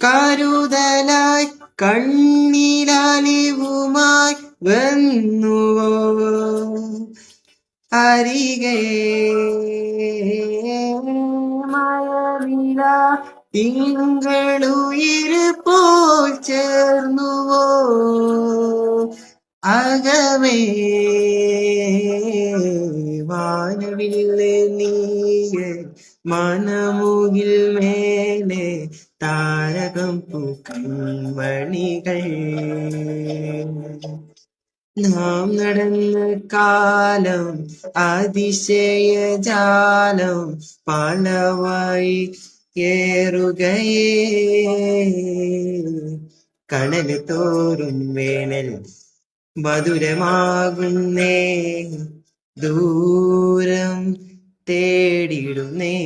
കരുതലായി കണ്ണിലലിവുമായി വന്നുവോ അരികെ മഴവില തിങ്കളുയിര് പോൽ ചേർന്നുവോ അകമേ വാനവില്ല് നീയെ മനമുകിൽ മേലെ താരകം പൂക്കൺമണികൾ നാം നടന്ന കാലം അതിശയജാലം പലവഴി ഏറുകയേ കടല് തോറും വേനൽ മധുരമാകുന്നേ ദൂരം തേടിടുന്നേ